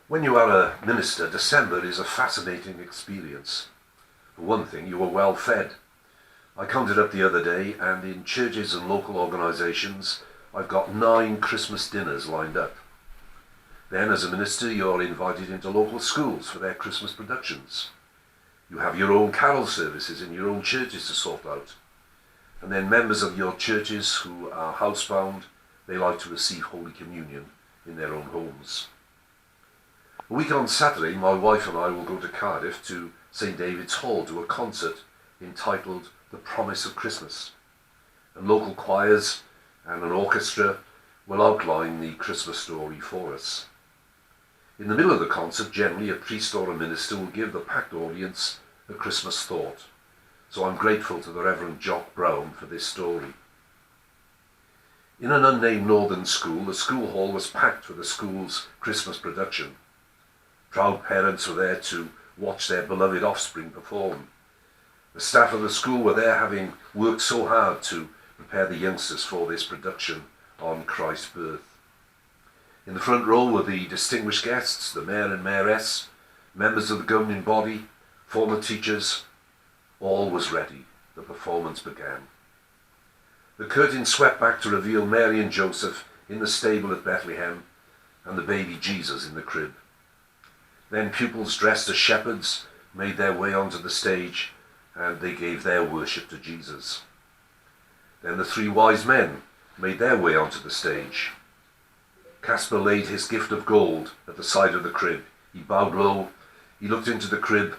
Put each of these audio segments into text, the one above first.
When you are a minister, December is a fascinating experience. For one thing, you are well fed. I counted up the other day, and in churches and local organisations, I've got 9 Christmas dinners lined up. Then, as a minister, you're invited into local schools for their Christmas productions. You have your own carol services in your own churches to sort out. And then members of your churches who are housebound, they like to receive Holy Communion in their own homes. A week on Saturday, my wife and I will go to Cardiff to St David's Hall to a concert entitled The Promise of Christmas. And local choirs and an orchestra will outline the Christmas story for us. In the middle of the concert, generally a priest or a minister will give the packed audience a Christmas thought. So I'm grateful to the Reverend Jock Brown for this story. In an unnamed northern school, the school hall was packed for the school's Christmas production. Proud parents were there to watch their beloved offspring perform. The staff of the school were there, having worked so hard to prepare the youngsters for this production on Christ's birth. In the front row were the distinguished guests, the mayor and mayoress, members of the governing body, former teachers. All was ready. The performance began. The curtain swept back to reveal Mary and Joseph in the stable at Bethlehem and the baby Jesus in the crib. Then pupils dressed as shepherds made their way onto the stage, and they gave their worship to Jesus. Then the 3 wise men made their way onto the stage. Caspar laid his gift of gold at the side of the crib. He bowed low, he looked into the crib,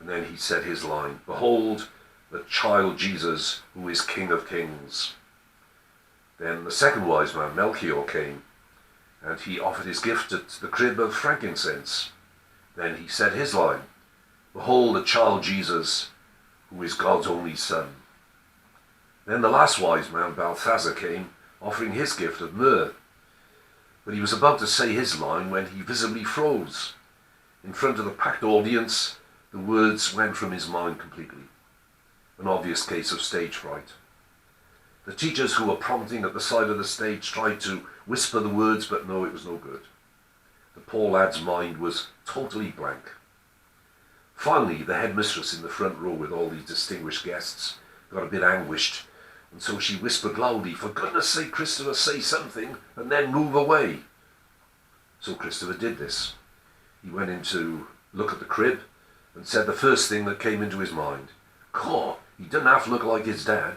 and then he said his line, "Behold, the child Jesus, who is King of Kings." Then the 2nd wise man, Melchior, came, and he offered his gift at the crib of frankincense. Then he said his line, "Behold, the child Jesus, who is God's only Son." Then the last wise man, Balthazar, came, offering his gift of myrrh. But he was about to say his line when he visibly froze. In front of the packed audience, the words went from his mind completely. An obvious case of stage fright. The teachers who were prompting at the side of the stage tried to whisper the words, but no, it was no good. The poor lad's mind was totally blank. Finally, the headmistress in the front row with all these distinguished guests got a bit anguished, and so she whispered loudly, "For goodness sake, Christopher, say something and then move away." So Christopher did this. He went in to look at the crib and said the first thing that came into his mind, "Caw, he doesn't half look like his dad."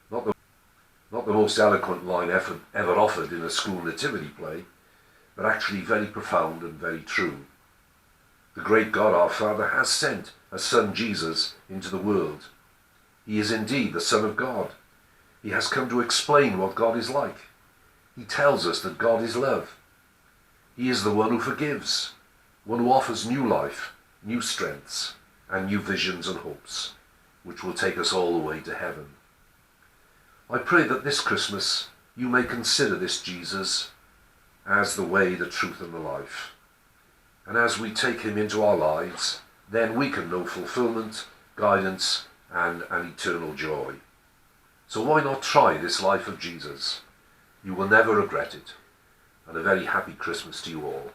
Not the most eloquent line ever offered in a school nativity play, but actually very profound and very true. The great God our Father has sent a Son Jesus into the world. He is indeed the Son of God. He has come to explain what God is like. He tells us that God is love. He is the one who forgives, one who offers new life, new strengths, and new visions and hopes, which will take us all the way to heaven. I pray that this Christmas you may consider this Jesus as the way, the truth, and the life. And as we take him into our lives, then we can know fulfillment, guidance, and an eternal joy. So why not try this life of Jesus? You will never regret it. And a very happy Christmas to you all.